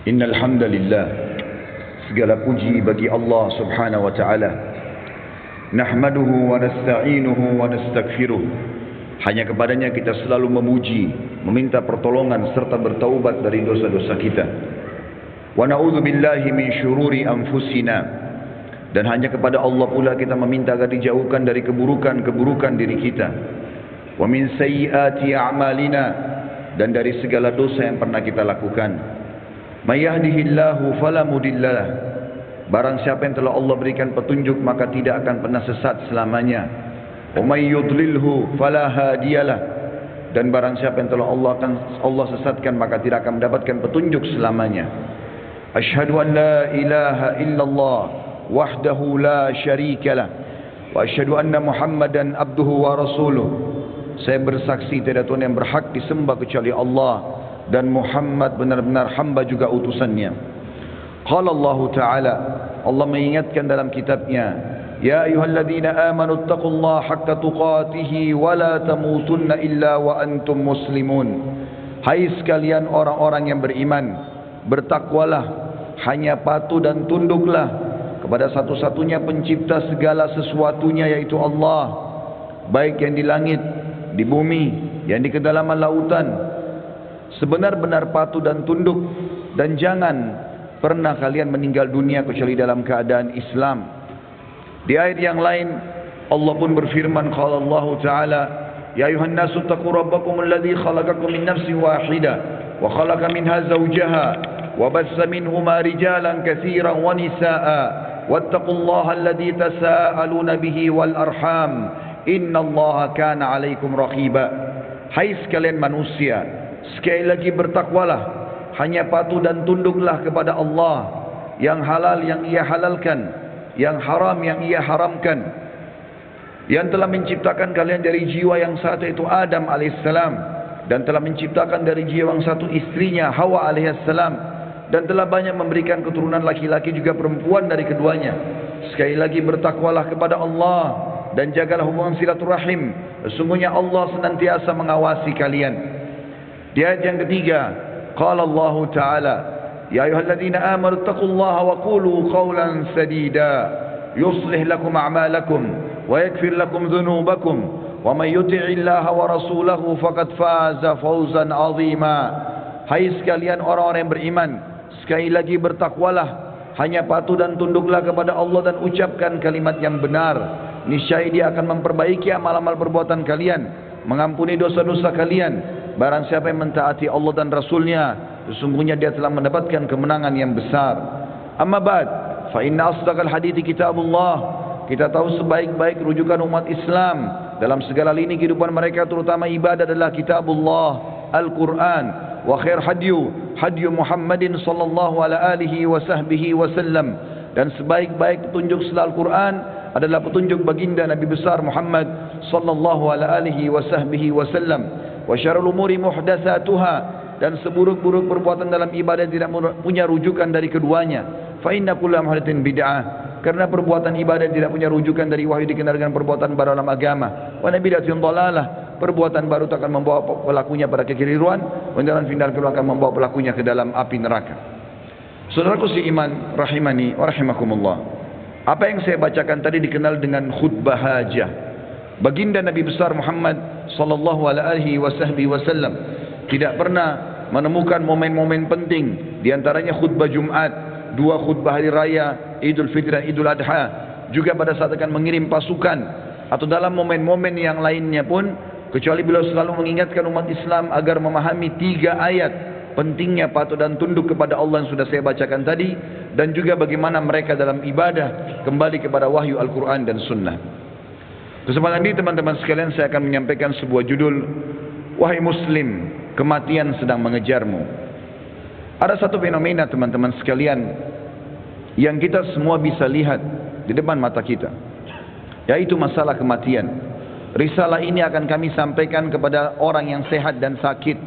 Innal hamdalillah, segala puji bagi Allah Subhanahu wa taala. Nahmaduhu wa nasta'inuhu wa nastaghfiruh. Hanya kepadanya kita selalu memuji, meminta pertolongan serta bertaubat dari dosa-dosa kita. Wa na'udzu billahi min syururi anfusina. Dan hanya kepada Allah pula kita meminta agar dijauhkan dari keburukan-keburukan diri kita. Wa min sayyiati a'malina, dan dari segala dosa yang pernah kita lakukan. May yahdihillahu fala mudhillalah. Barang siapa yang telah Allah berikan petunjuk maka tidak akan pernah sesat selamanya. Wa may yudlilhu fala hadiyalah. Dan barang siapa yang telah Allah sesatkan maka tidak akan mendapatkan petunjuk selamanya. Asyhadu an la ilaha illallah wahdahu la syarikalah wa asyhadu anna Muhammadan abduhu wa rasuluh. Saya bersaksi tiada Tuhan yang berhak disembah kecuali Allah, dan Muhammad benar-benar hamba juga utusannya. Qala Allah Ta'ala, Allah mengingatkan dalam kitabnya, Ya ayyuhalladzina amanu taqullaha haqqa tuqatih wa la tamutunna illa wa antum muslimun. Hai sekalian orang-orang yang beriman, bertakwalah, hanya patuh dan tunduklah kepada satu-satunya pencipta segala sesuatunya, yaitu Allah, baik yang di langit, di bumi, yang di kedalaman lautan. Sebenar-benar patuh dan tunduk, dan jangan pernah kalian meninggal dunia kecuali dalam keadaan Islam. Di ayat yang lain Allah pun berfirman, qala Allah Ta'ala, Ya ayuhan nasu taqu rabbakum alladhi khalaqakum min nafsin wahidah wa khalaqa minha zawjaha wa bassa minhuma rijalan katsiran wa nisaa wattaqullaha alladhi tasaaluna bihi wal arham innallaha kana 'alaikum raqiba. Hai sekalian manusia, sekali lagi bertakwalah, hanya patuh dan tunduklah kepada Allah, yang halal yang ia halalkan, yang haram yang ia haramkan, yang telah menciptakan kalian dari jiwa yang satu, yaitu Adam alaihissalam, dan telah menciptakan dari jiwa yang satu istrinya Hawa alaihissalam, dan telah banyak memberikan keturunan laki-laki juga perempuan dari keduanya. Sekali lagi bertakwalah kepada Allah dan jagalah hubungan silaturahim, sesungguhnya Allah senantiasa mengawasi kalian. Di ayat yang ketiga, qala Allah Ta'ala, Ya ayyuhalladzina amanu taqullaha wa qulu qawlan sadida yuslih lakum a'malakum wa yaghfir lakum dhunubakum wa may yuti'illaha wa rasulahu faqad faza fawzan 'azima. Hai sekalian orang-orang yang beriman, sekali lagi bertakwalah, hanya patuh dan tunduklah kepada Allah dan ucapkan kalimat yang benar. Niscaya Dia akan memperbaiki amal-amal perbuatan kalian, mengampuni dosa-dosa kalian. Barang siapa yang mentaati Allah dan Rasulnya, sesungguhnya dia telah mendapatkan kemenangan yang besar. Amma ba'd, fa inna asdaqal hadithi kitabullah. Kita tahu sebaik-baik rujukan umat Islam dalam segala lini kehidupan mereka, terutama ibadah, adalah kitabullah, Al-Quran. Wa khair hadyu Muhammadin sallallahu alaihi wa sahbihi wasallam. Dan sebaik-baik petunjuk setelah Al-Quran adalah petunjuk baginda Nabi besar Muhammad sallallahu alaihi wa sahbihi wasallam. Wa syarrul umuri muhdatsatuha, dan seburuk-buruk perbuatan dalam ibadah tidak punya rujukan dari keduanya. Fa inna kulla muhdatsin bid'ah, karena perbuatan ibadah tidak punya rujukan dari wahyu dikenal dengan perbuatan baru dalam agama. Wa bid'atun dhalalah, perbuatan baru akan membawa pelakunya pada kekeliruan, dan final akan membawa pelakunya ke dalam api neraka. Saudaraku seiman rahimani wa rahimakumullah, apa yang saya bacakan tadi dikenal dengan khutbah hajah. Baginda Nabi besar Muhammad sallallahu alaihi wasallam tidak pernah menemukan momen-momen penting, di antaranya khutbah Jumat, dua khutbah hari raya Idul Fitri dan Idul Adha, juga pada saat akan mengirim pasukan, atau dalam momen-momen yang lainnya pun, kecuali beliau selalu mengingatkan umat Islam agar memahami 3 ayat pentingnya patuh dan tunduk kepada Allah yang sudah saya bacakan tadi, dan juga bagaimana mereka dalam ibadah kembali kepada wahyu Al-Quran dan Sunnah. Kesempatan ini teman-teman sekalian, saya akan menyampaikan sebuah judul, Wahai Muslim, kematian sedang mengejarmu. Ada satu fenomena teman-teman sekalian yang kita semua bisa lihat di depan mata kita, yaitu masalah kematian. Risalah ini akan kami sampaikan kepada orang yang sehat dan sakit,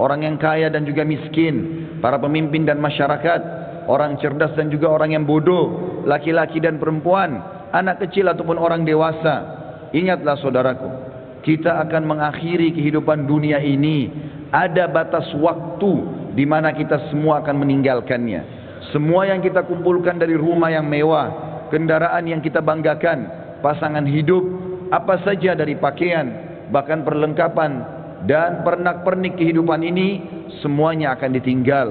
orang yang kaya dan juga miskin, para pemimpin dan masyarakat, orang cerdas dan juga orang yang bodoh, laki-laki dan perempuan, anak kecil ataupun orang dewasa. Ingatlah saudaraku, kita akan mengakhiri kehidupan dunia ini. Ada batas waktu di mana kita semua akan meninggalkannya. Semua yang kita kumpulkan dari rumah yang mewah, kendaraan yang kita banggakan, pasangan hidup, apa saja dari pakaian, bahkan perlengkapan dan pernak-pernik kehidupan ini, semuanya akan ditinggal.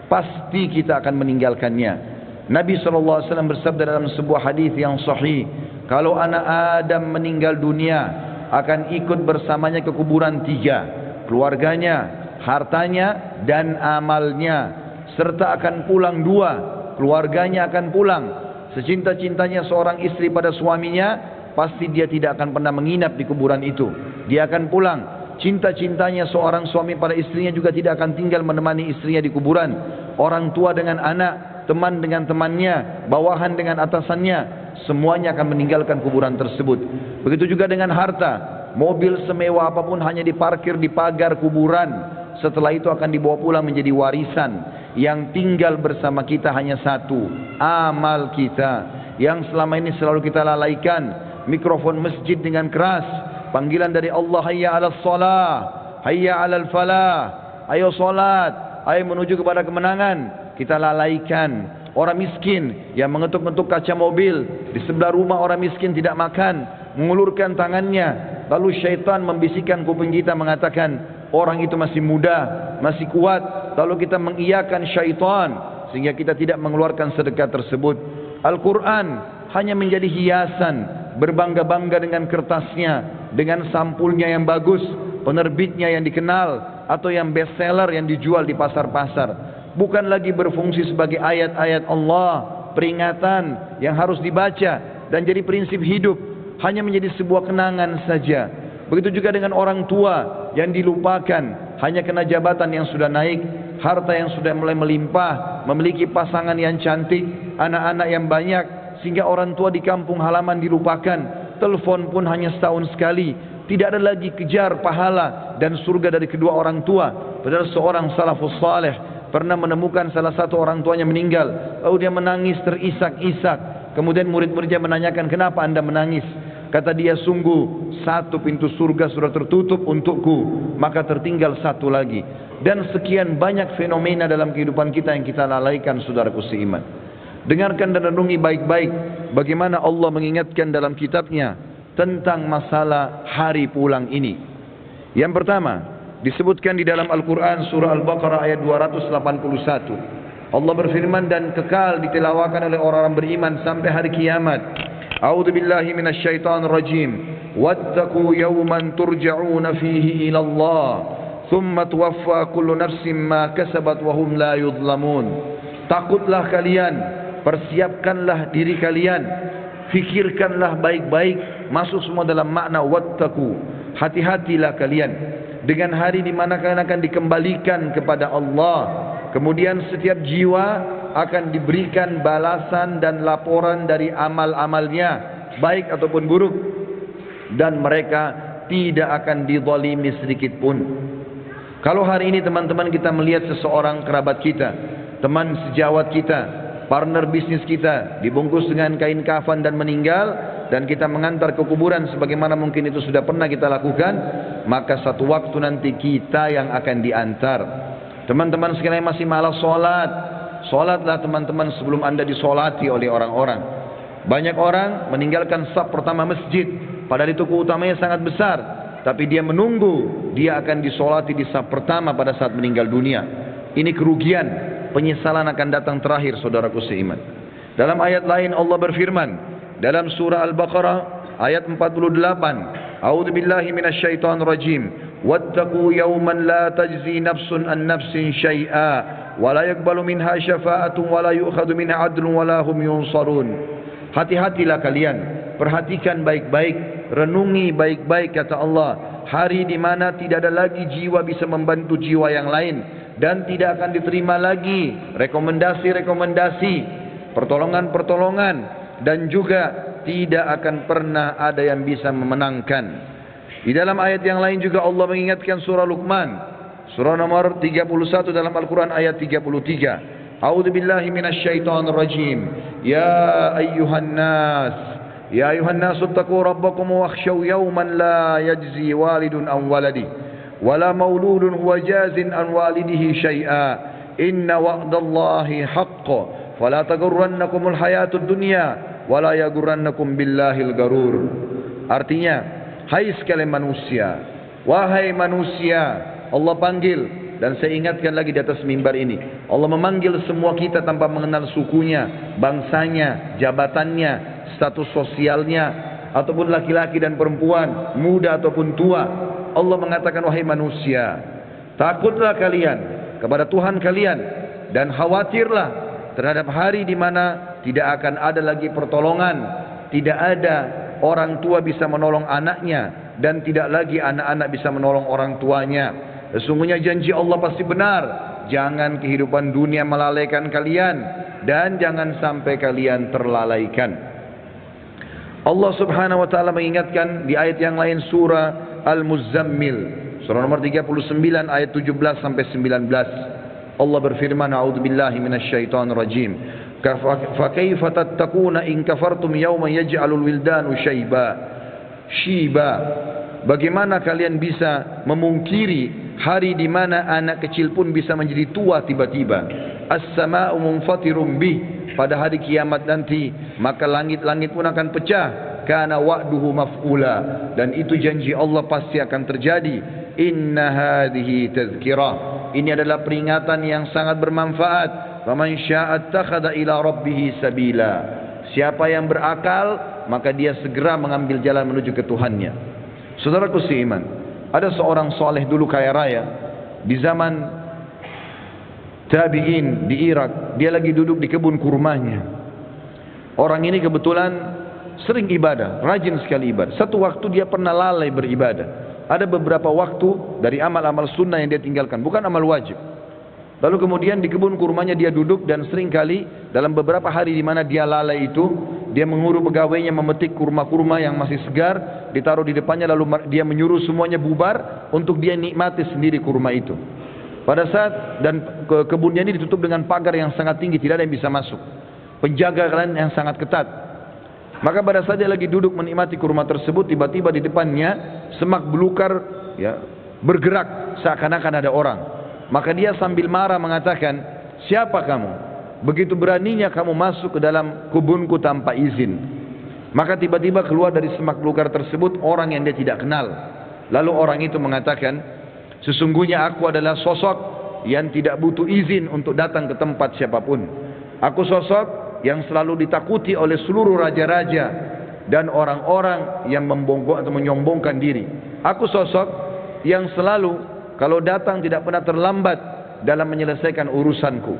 Pasti kita akan meninggalkannya. Nabi SAW bersabda dalam sebuah hadis yang sahih, kalau anak Adam meninggal dunia, akan ikut bersamanya ke kuburan 3, keluarganya, hartanya, dan amalnya, serta akan pulang 2, keluarganya akan pulang. Secinta-cintanya seorang istri pada suaminya, pasti dia tidak akan pernah menginap di kuburan itu. Dia akan pulang. Cinta-cintanya seorang suami pada istrinya juga tidak akan tinggal menemani istrinya di kuburan. Orang tua dengan anak, teman dengan temannya, bawahan dengan atasannya, semuanya akan meninggalkan kuburan tersebut. Begitu juga dengan harta. Mobil semewah apapun hanya diparkir di pagar kuburan. Setelah itu akan dibawa pulang menjadi warisan. Yang tinggal bersama kita hanya satu, amal kita, yang selama ini selalu kita lalaikan. Mikrofon masjid dengan keras, panggilan dari Allah, hayya 'alas shalah, hayya 'alal falah, ayo salat, ayo menuju kepada kemenangan, kita lalaikan. Orang miskin yang mengetuk-ngetuk kaca mobil di sebelah rumah orang miskin tidak makan, mengulurkan tangannya, lalu syaitan membisikkan kuping kita mengatakan orang itu masih muda, masih kuat, lalu kita mengiyakan syaitan sehingga kita tidak mengeluarkan sedekah tersebut. Al-Quran hanya menjadi hiasan, berbangga-bangga dengan kertasnya, dengan sampulnya yang bagus, penerbitnya yang dikenal, atau yang bestseller yang dijual di pasar-pasar. Bukan lagi berfungsi sebagai ayat-ayat Allah, peringatan yang harus dibaca dan jadi prinsip hidup, hanya menjadi sebuah kenangan saja. Begitu juga dengan orang tua yang dilupakan, hanya kena jabatan yang sudah naik, harta yang sudah mulai melimpah, memiliki pasangan yang cantik, anak-anak yang banyak, sehingga orang tua di kampung halaman dilupakan. Telepon pun hanya setahun sekali. Tidak ada lagi kejar pahala dan surga dari kedua orang tua. Padahal seorang salafus saleh pernah menemukan salah satu orang tuanya meninggal, lalu dia menangis terisak-isak. Kemudian murid-muridnya menanyakan, kenapa anda menangis? Kata dia, sungguh satu pintu surga sudah tertutup untukku, maka tertinggal satu lagi. Dan sekian banyak fenomena dalam kehidupan kita yang kita lalaikan, saudaraku seiman. Dengarkan dan renungi baik-baik bagaimana Allah mengingatkan dalam kitabnya tentang masalah hari pulang ini. Yang pertama, disebutkan di dalam Al-Quran surah Al-Baqarah ayat 281. Allah berfirman, dan kekal ditilawakan oleh orang-orang beriman sampai hari kiamat. A'udzu billahi minasyaitonir rajim. Wattaqu yawman turja'una fihi ila Allah, thumma tuwaffa kullu nafsin ma kasabat wa hum la yudhlamun. Takutlah kalian, persiapkanlah diri kalian, fikirkanlah baik-baik, masuk semua dalam makna wattaqu. Hati-hatilah kalian dengan hari di mana kalian akan dikembalikan kepada Allah. Kemudian setiap jiwa akan diberikan balasan dan laporan dari amal-amalnya, baik ataupun buruk, dan mereka tidak akan dizalimi sedikit pun. Kalau hari ini teman-teman kita melihat seseorang kerabat kita, teman sejawat kita, partner bisnis kita dibungkus dengan kain kafan dan meninggal, dan kita mengantar ke kuburan sebagaimana mungkin itu sudah pernah kita lakukan, maka satu waktu nanti kita yang akan diantar. Teman-teman sekalian masih malas sholat, sholatlah teman-teman sebelum anda disolati oleh orang-orang. Banyak orang meninggalkan saf pertama masjid, padahal itu keutamanya sangat besar, tapi dia menunggu dia akan disolati di saf pertama pada saat meninggal dunia. Ini kerugian, penyesalan akan datang terakhir, saudaraku seiman. Dalam ayat lain Allah berfirman dalam surah Al-Baqarah ayat 48, A'udzu billahi minasyaitonir rajim. Wattaqu yawman la tajzi nafsun an nafsin syai'a wa la yaqbalu minha syafa'atun wa la yu'khadhu minha 'adlun wa la hum yunsarun. Hati-hatilah kalian, perhatikan baik-baik, renungi baik-baik kata Allah, hari di mana tidak ada lagi jiwa bisa membantu jiwa yang lain, dan tidak akan diterima lagi rekomendasi-rekomendasi, pertolongan-pertolongan, dan juga tidak akan pernah ada yang bisa memenangkan. Di dalam ayat yang lain juga Allah mengingatkan surah Luqman, surah nomor 31 dalam Al-Quran ayat 33. A'udzu billahi minasyaitonir rajim. Ya ayyuhan nas ittaqu rabbakum wakhshaw yawman la yajzi walidun an waladihi wala mauludun huwa jazin an walidihi syai'a inna wa'dallahi haqqo fala taghurrannakumul hayatud dunya wala yaghurrannakum billahil garur. Artinya, hai sekalian manusia, wahai manusia, Allah panggil, dan saya ingatkan lagi di atas mimbar ini, Allah memanggil semua kita tanpa mengenal sukunya, bangsanya, jabatannya, status sosialnya, ataupun laki-laki dan perempuan, muda ataupun tua. Allah mengatakan, wahai manusia, takutlah kalian kepada Tuhan kalian dan khawatirlah terhadap hari di mana tidak akan ada lagi pertolongan, tidak ada orang tua bisa menolong anaknya, dan tidak lagi anak-anak bisa menolong orang tuanya. Sesungguhnya janji Allah pasti benar. Jangan kehidupan dunia melalaikan kalian, dan jangan sampai kalian terlalaikan. Allah Subhanahu wa taala mengingatkan di ayat yang lain, surah Al-Muzammil, surah nomor 39 ayat 17 sampai 19. Allah berfirman, a'udzubillahi minasyaitonir rajim. Fa kaifa tattaquna in kafartum yawman yaj'alul wildanu shiba. Bagaimana kalian bisa memungkiri hari di mana anak kecil pun bisa menjadi tua tiba-tiba? As-sama'u munfatirum bih, pada hari kiamat nanti maka langit-langit pun akan pecah. Kana wa'duhu maf'ula, dan itu janji Allah pasti akan terjadi. Inna hadhihi tazkirah, ini adalah peringatan yang sangat bermanfaat. Faman syaa'a attakhadha ila rabbih sabila, siapa yang berakal maka dia segera mengambil jalan menuju ke Tuhannya. Saudaraku seiman, ada seorang soleh dulu kaya raya di zaman tabi'in di Irak. Dia lagi duduk di kebun kurmanya. Orang ini kebetulan sering ibadah, rajin sekali ibadah. Satu waktu dia pernah lalai beribadah. Ada beberapa waktu dari amal-amal sunnah yang dia tinggalkan, bukan amal wajib. Lalu kemudian di kebun kurmanya dia duduk, dan seringkali dalam beberapa hari di mana dia lalai itu, dia mengurus pegawainya memetik kurma-kurma yang masih segar, ditaruh di depannya, lalu dia menyuruh semuanya bubar untuk dia nikmati sendiri kurma itu. Pada saat dan kebunnya ini ditutup dengan pagar yang sangat tinggi, tidak ada yang bisa masuk. Penjaga kalian yang sangat ketat. Maka pada saat dia lagi duduk menikmati kurma tersebut, tiba-tiba di depannya semak belukar ya bergerak seakan-akan ada orang. Maka dia sambil marah mengatakan, siapa kamu? Begitu beraninya kamu masuk ke dalam kebunku tanpa izin. Maka tiba-tiba keluar dari semak belukar tersebut orang yang dia tidak kenal. Lalu orang itu mengatakan, sesungguhnya aku adalah sosok yang tidak butuh izin untuk datang ke tempat siapapun. Aku sosok yang selalu ditakuti oleh seluruh raja-raja dan orang-orang yang membongkok atau menyombongkan diri. Aku sosok yang selalu kalau datang tidak pernah terlambat dalam menyelesaikan urusanku.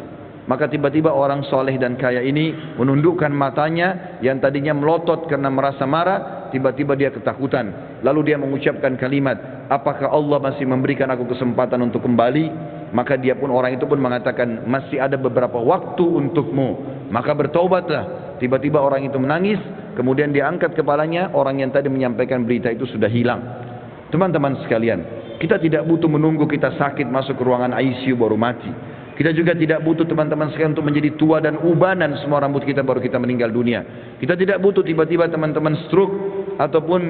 Maka tiba-tiba orang soleh dan kaya ini menundukkan matanya yang tadinya melotot karena merasa marah, tiba-tiba dia ketakutan. Lalu dia mengucapkan kalimat, apakah Allah masih memberikan aku kesempatan untuk kembali? Maka dia pun, orang itu pun mengatakan, masih ada beberapa waktu untukmu, maka bertaubatlah. Tiba-tiba orang itu menangis, kemudian dia angkat kepalanya, orang yang tadi menyampaikan berita itu sudah hilang. Teman-teman sekalian, kita tidak butuh menunggu kita sakit masuk ke ruangan ICU baru mati. Kita juga tidak butuh teman-teman sekalian untuk menjadi tua dan ubanan semua rambut kita baru kita meninggal dunia. Kita tidak butuh tiba-tiba teman-teman stroke ataupun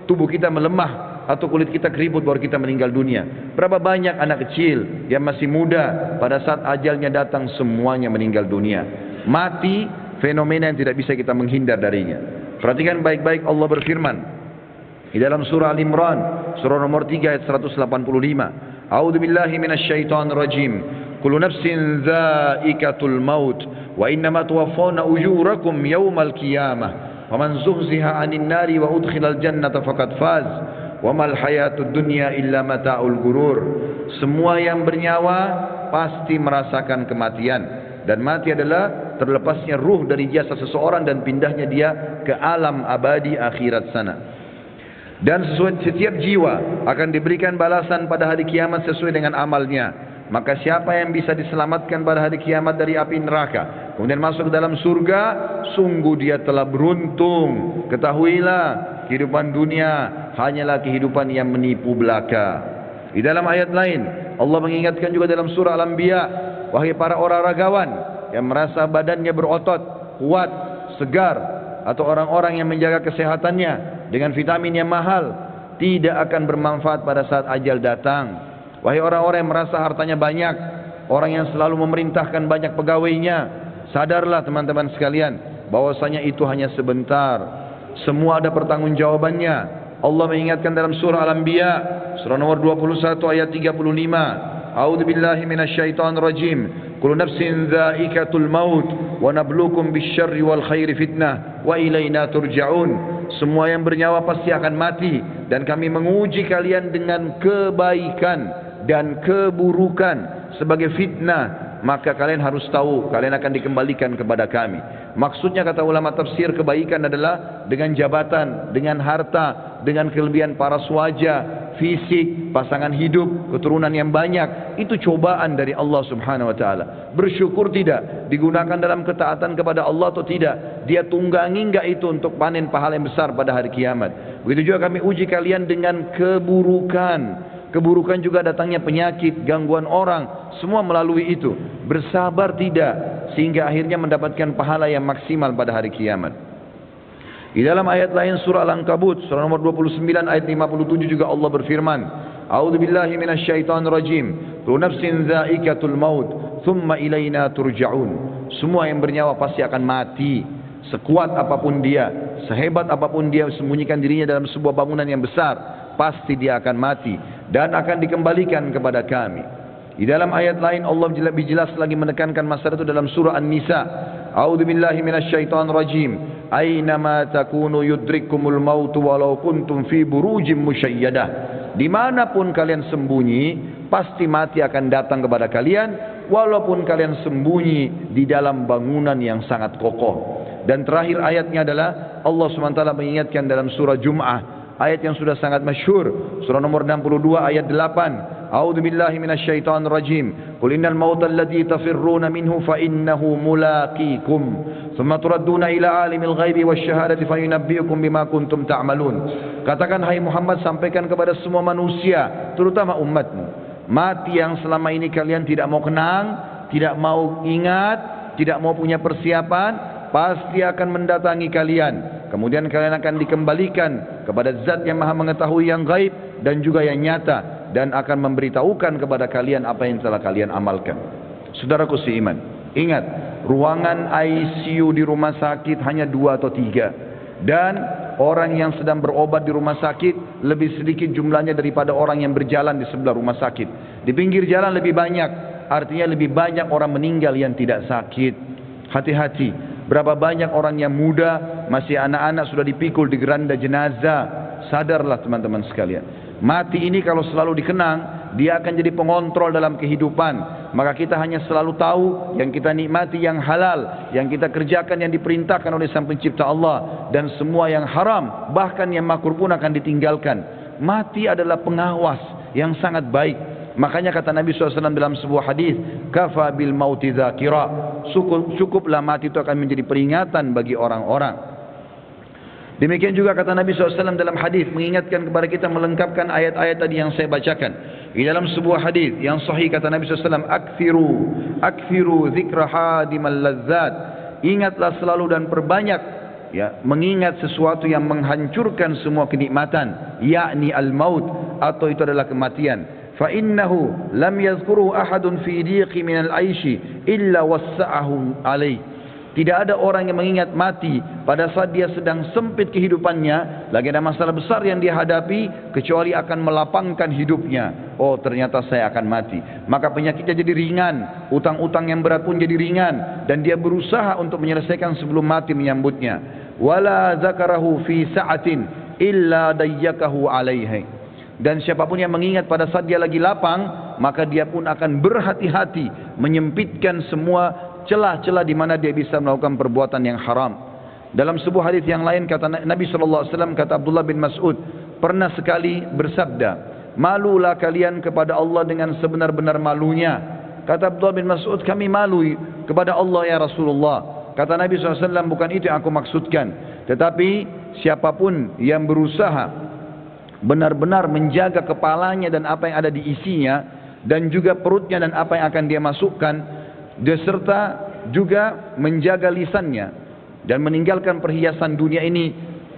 tubuh kita melemah atau kulit kita keriput baru kita meninggal dunia. Berapa banyak anak kecil yang masih muda pada saat ajalnya datang semuanya meninggal dunia. Mati fenomena yang tidak bisa kita menghindar darinya. Perhatikan baik-baik, Allah berfirman di dalam surah Al-Imran, surah nomor 3 ayat 185. A'udzu billahi minasyaitonir rajim. Kullu nafsin dha'iqatul maut wa innama tuwaffawna ujurakum yawmal qiyamah. Faman zuhziha 'anil nari wa udkhilal jannata faqad faz. Wa mal hayatud dunya illa mata'ul gurur. Semua yang bernyawa pasti merasakan kematian, dan mati adalah terlepasnya ruh dari jasad seseorang dan pindahnya dia ke alam abadi akhirat sana. Dan setiap jiwa akan diberikan balasan pada hari kiamat sesuai dengan amalnya. Maka siapa yang bisa diselamatkan pada hari kiamat dari api neraka, kemudian masuk ke dalam surga, sungguh dia telah beruntung. Ketahuilah, kehidupan dunia hanyalah kehidupan yang menipu belaka. Di dalam ayat lain, Allah mengingatkan juga dalam surah Al-Anbiya, wahai para olahragawan yang merasa badannya berotot, kuat, segar, atau orang-orang yang menjaga kesehatannya dengan vitamin yang mahal, tidak akan bermanfaat pada saat ajal datang. Wahai orang-orang yang merasa hartanya banyak, orang yang selalu memerintahkan banyak pegawainya. Sadarlah teman-teman sekalian, bahwasanya itu hanya sebentar. Semua ada pertanggungjawabannya. Allah mengingatkan dalam surah Al-Anbiya, surah nomor 21 ayat 35. A'udzubillahi minasyaitonir rajim. Kullu nafsin dha'iqatul maut wa nabluukum bisyarri wal khairi fitnah wa ilaina turja'un. Semua yang bernyawa pasti akan mati, dan kami menguji kalian dengan kebaikan dan keburukan sebagai fitnah. Maka kalian harus tahu, kalian akan dikembalikan kepada kami. Maksudnya kata ulama tafsir, kebaikan adalah dengan jabatan, dengan harta, dengan kelebihan paras wajah, fisik, pasangan hidup, keturunan yang banyak. Itu cobaan dari Allah subhanahu wa ta'ala. Bersyukur tidak? Digunakan dalam ketaatan kepada Allah atau tidak? Dia tunggangi enggak itu untuk panen pahala yang besar pada hari kiamat? Begitu juga kami uji kalian dengan keburukan. Keburukan juga datangnya penyakit, gangguan orang, semua melalui itu. Bersabar tidak? Sehingga akhirnya mendapatkan pahala yang maksimal pada hari kiamat. Di dalam ayat lain surah Al-Ankabut, surah nomor 29 ayat 57 juga Allah berfirman, A'udzubillahi minasyaitonir rajim. Kullu nafsin dha'iqatul maut, thumma ilaina turja'un. Semua yang bernyawa pasti akan mati. Sekuat apapun dia, sehebat apapun dia sembunyikan dirinya dalam sebuah bangunan yang besar, pasti dia akan mati dan akan dikembalikan kepada kami. Di dalam ayat lain Allah lebih jelas lagi menekankan masalah itu dalam surah An-Nisa. A'udzubillahi minasyaitonir rajim. Aynama takunu yudrikkumul maut walau kuntum fi burujim musyayyadah. Dimanapun kalian sembunyi, pasti mati akan datang kepada kalian, walaupun kalian sembunyi di dalam bangunan yang sangat kokoh. Dan terakhir ayatnya adalah Allah SWT mengingatkan dalam surah Jum'ah, ayat yang sudah sangat masyhur, surah nomor 62 ayat 8. A'udzubillahi minasyaitonir rajim. Qul innal mauta alladzi tafirruna minhu fa innahu mulaqikum. Tsumma turadduna ila alimil ghaibi wasyahadati fayunabbiukum bima kuntum ta'malun. Katakan hai Muhammad, sampaikan kepada semua manusia, terutama umatmu, mati yang selama ini kalian tidak mau kenang, tidak mau ingat, tidak mau punya persiapan, pasti akan mendatangi kalian. Kemudian kalian akan dikembalikan kepada zat yang maha mengetahui yang gaib dan juga yang nyata, dan akan memberitahukan kepada kalian apa yang telah kalian amalkan. Saudaraku seiman, ingat, ruangan ICU di rumah sakit hanya 2 atau 3, dan orang yang sedang berobat di rumah sakit lebih sedikit jumlahnya daripada orang yang berjalan di sebelah rumah sakit. Di pinggir jalan lebih banyak, artinya lebih banyak orang meninggal yang tidak sakit. Hati-hati. Berapa banyak orang yang muda, masih anak-anak sudah dipikul di geranda jenazah. Sadarlah teman-teman sekalian. Mati ini kalau selalu dikenang, dia akan jadi pengontrol dalam kehidupan. Maka kita hanya selalu tahu yang kita nikmati yang halal, yang kita kerjakan yang diperintahkan oleh Sang Pencipta Allah, dan semua yang haram, bahkan yang makruh pun akan ditinggalkan. Mati adalah pengawas yang sangat baik. Makanya kata Nabi SAW dalam sebuah hadis, kafa bil mauti dzakira. Cukuplah mati itu akan menjadi peringatan bagi orang-orang. Demikian juga kata Nabi SAW dalam hadis, mengingatkan kepada kita, melengkapkan ayat-ayat tadi yang saya bacakan. Di dalam sebuah hadis yang sahih kata Nabi SAW, akthiru dzikra hadimal lazzat. Ingatlah selalu dan perbanyak ya, mengingat sesuatu yang menghancurkan semua kenikmatan, yakni al-maut, atau itu adalah kematian. Fa innahu lam yadhkuruhu ahadun fi dhiqi min al-aishi illa wassa'ahu alaih. Tidak ada orang yang mengingat mati pada saat dia sedang sempit kehidupannya, lagi ada masalah besar yang dia hadapi, kecuali akan melapangkan hidupnya. Oh, ternyata saya akan mati. Maka penyakitnya jadi ringan, utang-utang yang berat pun jadi ringan, dan dia berusaha untuk menyelesaikan sebelum mati menyambutnya. Wala zakarahu fi sa'atin illa dayyakahu alaihi. Dan siapapun yang mengingat pada saat dia lagi lapang, maka dia pun akan berhati-hati menyempitkan semua celah-celah di mana dia bisa melakukan perbuatan yang haram. Dalam sebuah hadis yang lain kata Nabi SAW, kata Abdullah bin Mas'ud, pernah sekali bersabda, malulah kalian kepada Allah dengan sebenar-benar malunya. Kata Abdullah bin Mas'ud, kami malu kepada Allah ya Rasulullah. Kata Nabi SAW, bukan itu yang aku maksudkan, tetapi siapapun yang berusaha benar-benar menjaga kepalanya dan apa yang ada di isinya, dan juga perutnya dan apa yang akan dia masukkan, beserta juga menjaga lisannya dan meninggalkan perhiasan dunia ini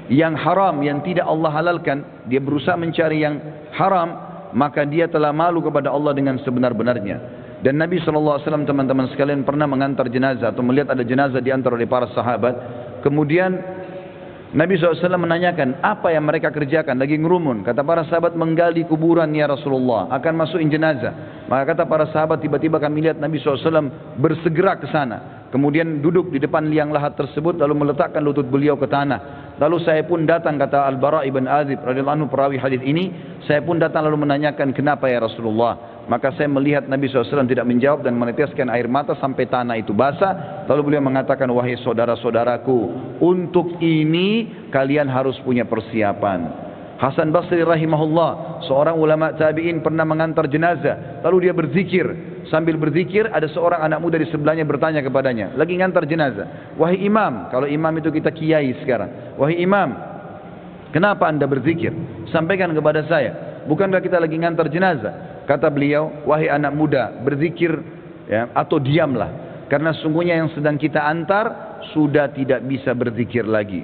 yang haram, yang tidak Allah halalkan, dia berusaha mencari yang haram, maka dia telah malu kepada Allah dengan sebenar-benarnya. Dan Nabi SAW, teman-teman sekalian, pernah mengantar jenazah atau melihat ada jenazah diantar oleh para sahabat. Kemudian Nabi SAW menanyakan apa yang mereka kerjakan, lagi ngerumun. Kata para sahabat, menggali kuburan ya Rasulullah, akan masukin jenazah. Maka kata para sahabat, tiba-tiba kami lihat Nabi SAW bersegera ke sana. Kemudian duduk di depan liang lahat tersebut, lalu meletakkan lutut beliau ke tanah. Lalu saya pun datang, kata Al-Bara ibn Azib radhiyallahu anhu, perawi hadis ini, saya pun datang lalu menanyakan, kenapa ya Rasulullah? Maka saya melihat Nabi SAW tidak menjawab dan meneteskan air mata sampai tanah itu basah. Lalu beliau mengatakan, wahai saudara-saudaraku, untuk ini kalian harus punya persiapan. Hasan Basri rahimahullah, seorang ulama tabi'in, pernah mengantar jenazah. Lalu dia berzikir. Sambil berzikir, ada seorang anak muda di sebelahnya bertanya kepadanya, lagi ngantar jenazah, wahai imam, kalau imam itu kita kiai sekarang, wahai imam, kenapa anda berzikir? Sampaikan kepada saya, bukankah kita lagi ngantar jenazah? Kata beliau, wahai anak muda, berzikir ya, atau diamlah, karena sungguhnya yang sedang kita antar sudah tidak bisa berzikir lagi.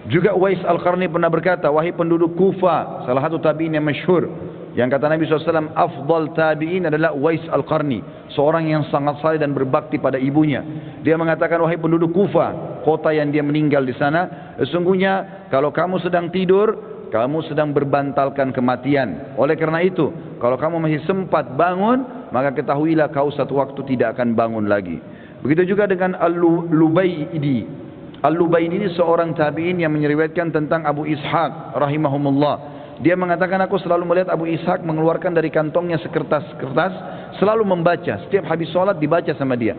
Juga Uwais Al-Qarni pernah berkata, wahai penduduk Kufa, salah satu tabi'in yang masyhur, yang kata Nabi SAW, afdal tabi'in adalah Uwais Al-Qarni, seorang yang sangat saleh dan berbakti pada ibunya. Dia mengatakan, wahai penduduk Kufa, kota yang dia meninggal di sana, sesungguhnya kalau kamu sedang tidur, kamu sedang berbantalkan kematian. Oleh karena itu, kalau kamu masih sempat bangun, maka ketahuilah kau satu waktu tidak akan bangun lagi. Begitu juga dengan Al-Lubaydi. Al-Lubaydi ini seorang tabi'in yang meriwayatkan tentang Abu Ishaq rahimahumullah. Dia mengatakan, aku selalu melihat Abu Ishaq mengeluarkan dari kantongnya sekertas-kertas, selalu membaca. Setiap habis sholat dibaca sama dia.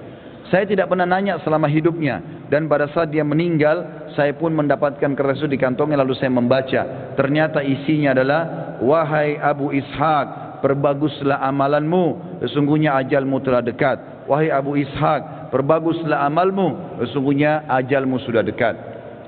Saya tidak pernah nanya selama hidupnya. Dan pada saat dia meninggal, saya pun mendapatkan kertas itu di kantongnya, lalu saya membaca. Ternyata isinya adalah, wahai Abu Ishaq, perbaguslah amalanmu, sesungguhnya ajalmu telah dekat. Wahai Abu Ishaq, perbaguslah amalmu, sesungguhnya ajalmu sudah dekat.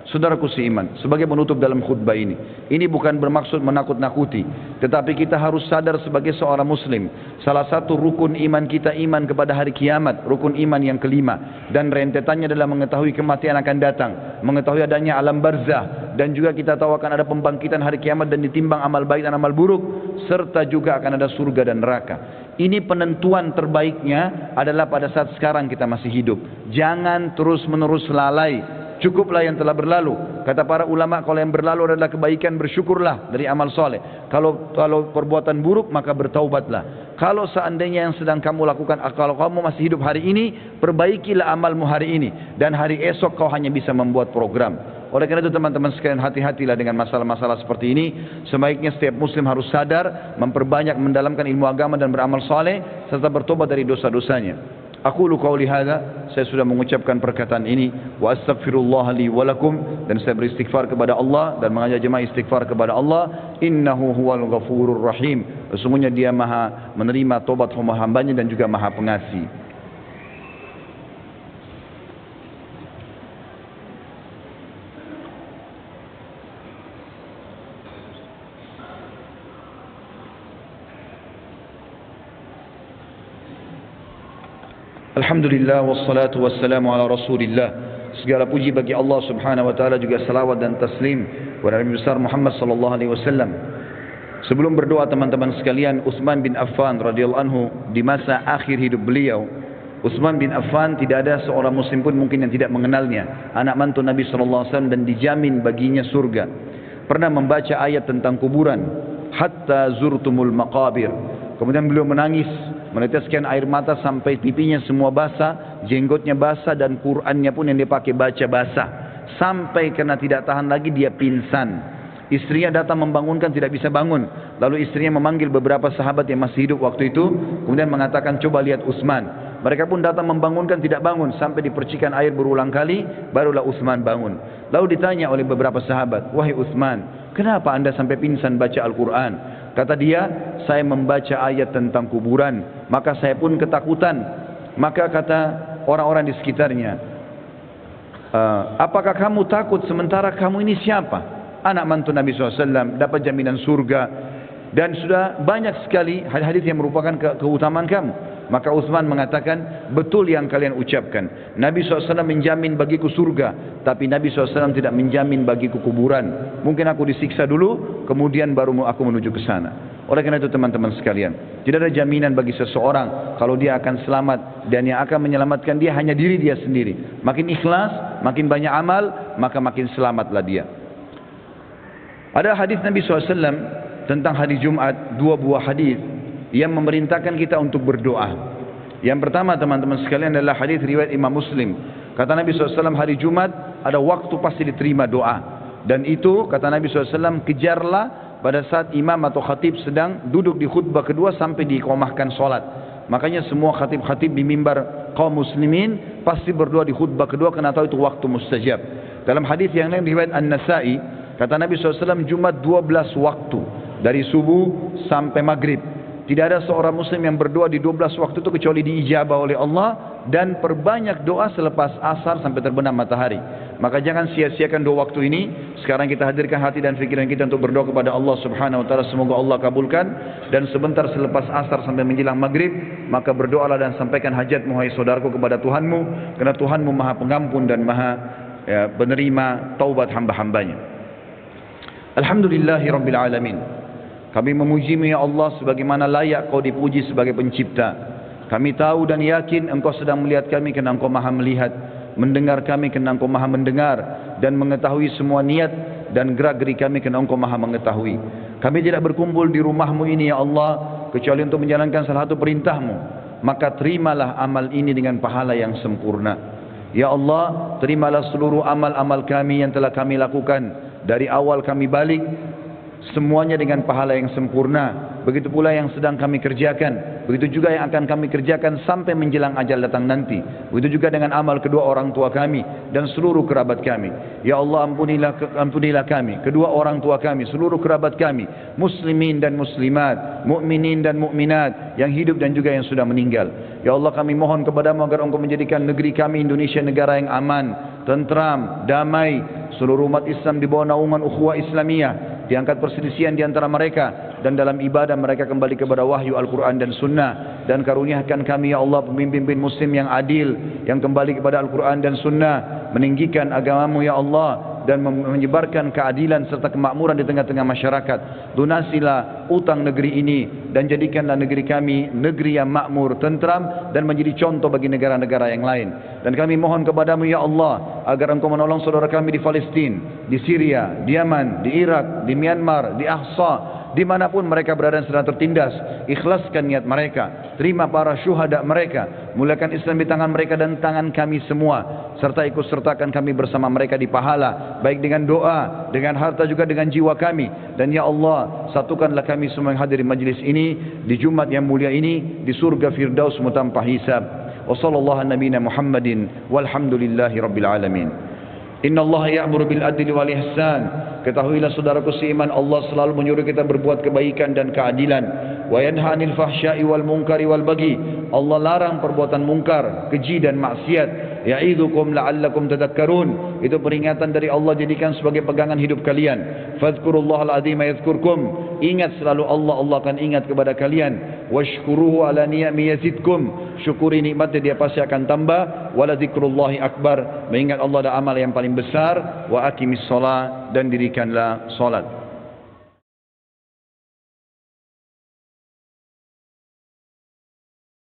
Saudaraku seiman, sebagai penutup dalam khutbah ini bukan bermaksud menakut-nakuti, tetapi kita harus sadar sebagai seorang muslim, salah satu rukun iman kita iman kepada hari kiamat, rukun iman yang kelima, dan rentetannya adalah mengetahui kematian akan datang, mengetahui adanya alam barzah, dan juga kita tahu akan ada pembangkitan hari kiamat dan ditimbang amal baik dan amal buruk, serta juga akan ada surga dan neraka. Ini penentuan terbaiknya adalah pada saat sekarang kita masih hidup. Jangan terus-menerus lalai. Cukuplah yang telah berlalu. Kata para ulama, kalau yang berlalu adalah kebaikan, bersyukurlah dari amal soleh. Kalau perbuatan buruk, maka bertaubatlah. Kalau seandainya yang sedang kamu lakukan, kalau kamu masih hidup hari ini, perbaikilah amalmu hari ini. Dan hari esok kau hanya bisa membuat program. Oleh karena itu teman-teman sekalian, hati-hatilah dengan masalah-masalah seperti ini. Sebaiknya setiap muslim harus sadar, memperbanyak mendalamkan ilmu agama dan beramal soleh, serta bertobat dari dosa-dosanya. Aqulu qauli hadza, saya sudah mengucapkan perkataan ini, wa astaghfirullah li wa lakum, dan saya beristighfar kepada Allah dan mengajak jemaah istighfar kepada Allah. Innahu huwal ghafurur rahim, sesungguhnya dia maha menerima tobat hamba-hambanya dan juga maha pengasih. Alhamdulillah wassalatu wassalamu ala Rasulillah. Segala puji bagi Allah Subhanahu wa taala, juga salawat dan taslim kepada Nabi besar Muhammad sallallahu alaihi wasallam. Sebelum berdoa teman-teman sekalian, Utsman bin Affan radhiyallahu anhu di masa akhir hidup beliau, Utsman bin Affan tidak ada seorang muslim pun mungkin yang tidak mengenalnya. Anak mantu Nabi sallallahu alaihi wasallam dan dijamin baginya surga. Pernah membaca ayat tentang kuburan, hatta zurtumul maqabir. Kemudian beliau menangis, meneteskan air mata sampai pipinya semua basah, jenggotnya basah, dan Qur'annya pun yang dia pakai baca basah. Sampai karena tidak tahan lagi dia pingsan. Istrinya datang membangunkan, tidak bisa bangun. Lalu istrinya memanggil beberapa sahabat yang masih hidup waktu itu, kemudian mengatakan, coba lihat Utsman. Mereka pun datang membangunkan, tidak bangun. Sampai dipercikan air berulang kali, barulah Utsman bangun. Lalu ditanya oleh beberapa sahabat, wahai Utsman, kenapa anda sampai pingsan baca Al-Quran? Kata dia, saya membaca ayat tentang kuburan, maka saya pun ketakutan. Maka kata orang-orang di sekitarnya, apakah kamu takut sementara kamu ini siapa? Anak mantu Nabi SAW, dapat jaminan surga, dan sudah banyak sekali hadis yang merupakan keutamaan kamu. Maka Utsman mengatakan, betul yang kalian ucapkan. Nabi SAW menjamin bagiku surga, tapi Nabi SAW tidak menjamin bagiku kuburan. Mungkin aku disiksa dulu, kemudian baru aku menuju ke sana. Oleh karena itu teman-teman sekalian, tidak ada jaminan bagi seseorang kalau dia akan selamat, dan yang akan menyelamatkan dia hanya diri dia sendiri. Makin ikhlas, makin banyak amal, maka makin selamatlah dia. Ada hadis Nabi SAW tentang hari Jumat, dua buah hadis yang memerintahkan kita untuk berdoa. Yang pertama teman-teman sekalian adalah hadis riwayat Imam Muslim. Kata Nabi SAW, hari Jumat ada waktu pasti diterima doa. Dan itu kata Nabi SAW, kejarlah pada saat imam atau khatib sedang duduk di khutbah kedua sampai diiqamahkan solat. Makanya semua khatib-khatib di mimbar kaum muslimin pasti berdoa di khutbah kedua, karena tahu itu waktu mustajab. Dalam hadis yang lain riwayat An-Nasa'i, kata Nabi SAW, Jumat 12 waktu, dari subuh sampai maghrib. Tidak ada seorang muslim yang berdoa di 12 waktu itu kecuali diijabah oleh Allah, dan perbanyak doa selepas asar sampai terbenam matahari. Maka jangan sia-siakan dua waktu ini. Sekarang kita hadirkan hati dan pikiran kita untuk berdoa kepada Allah Subhanahu wa taala, semoga Allah kabulkan. Dan sebentar selepas asar sampai menjelang maghrib, maka berdoalah dan sampaikan hajatmu hai saudaraku kepada Tuhanmu, karena Tuhanmu Maha Pengampun dan Maha penerima taubat hamba-hambanya. Alhamdulillahi Rabbil Alamin. Kami memuji-Mu ya Allah sebagaimana layak Kau dipuji sebagai pencipta. Kami tahu dan yakin Engkau sedang melihat kami kerana Engkau Maha melihat, mendengar kami kerana Engkau Maha mendengar, dan mengetahui semua niat dan gerak-geri kami kerana Engkau Maha mengetahui. Kami tidak berkumpul di rumah-Mu ini ya Allah kecuali untuk menjalankan salah satu perintah-Mu. Maka terimalah amal ini dengan pahala yang sempurna. Ya Allah, terimalah seluruh amal-amal kami yang telah kami lakukan dari awal kami balik, semuanya dengan pahala yang sempurna. Begitu pula yang sedang kami kerjakan, begitu juga yang akan kami kerjakan sampai menjelang ajal datang nanti. Begitu juga dengan amal kedua orang tua kami dan seluruh kerabat kami. Ya Allah, ampunilah kami, kedua orang tua kami, seluruh kerabat kami, muslimin dan muslimat, mukminin dan mukminat, yang hidup dan juga yang sudah meninggal. Ya Allah, kami mohon kepada-Mu agar Engkau menjadikan negeri kami Indonesia negara yang aman, tentram, damai. Seluruh umat Islam di bawah naungan ukhuwah Islamiyah, diangkat perselisihan di antara mereka, dan dalam ibadah mereka kembali kepada wahyu Al-Quran dan Sunnah. Dan karuniakan kami ya Allah pemimpin-pemimpin muslim yang adil, yang kembali kepada Al-Quran dan Sunnah, meninggikan agama-Mu ya Allah, dan menyebarkan keadilan serta kemakmuran di tengah-tengah masyarakat. Lunasilah utang negeri ini, dan jadikanlah negeri kami negeri yang makmur, tentram, dan menjadi contoh bagi negara-negara yang lain. Dan kami mohon kepada-Mu ya Allah agar Engkau menolong saudara kami di Palestina, di Syria, di Yaman, di Irak, di Myanmar, di Ahsa, dimanapun mereka berada sedang tertindas. Ikhlaskan niat mereka, terima para syuhada mereka, muliakan Islam di tangan mereka dan tangan kami semua, serta ikut sertakan kami bersama mereka di pahala, baik dengan doa, dengan harta, juga dengan jiwa kami. Dan ya Allah, satukanlah kami semua yang hadir di majlis ini di Jumat yang mulia ini di surga Firdaus-Mu tanpa hisab. Wa sallallahu nabiyana Muhammadin walhamdulillahi rabbil alamin. Inna Allah ya'muru bil adli wal ihsan. Ketahuilah saudaraku seiman, Allah selalu menyuruh kita berbuat kebaikan dan keadilan. Wa yanha 'anil fahsya'i wal munkari wal baghi. Allah larang perbuatan mungkar, keji dan maksiat. Ya'idzukum la'allakum tadhakkarun. Itu peringatan dari Allah, jadikan sebagai pegangan hidup kalian. Fadhkurullahal azim yadhkurkum. Ingat selalu Allah, Allah akan ingat kepada kalian. Washkuruhu ala ni'ami yazidkum. Syukuri nikmatnya, dia pasti akan tambah. Wala dzikrullahi akbar. Mengingat Allah ada amal yang paling besar. Wa aqimis shalah, dan dirikanlah salat.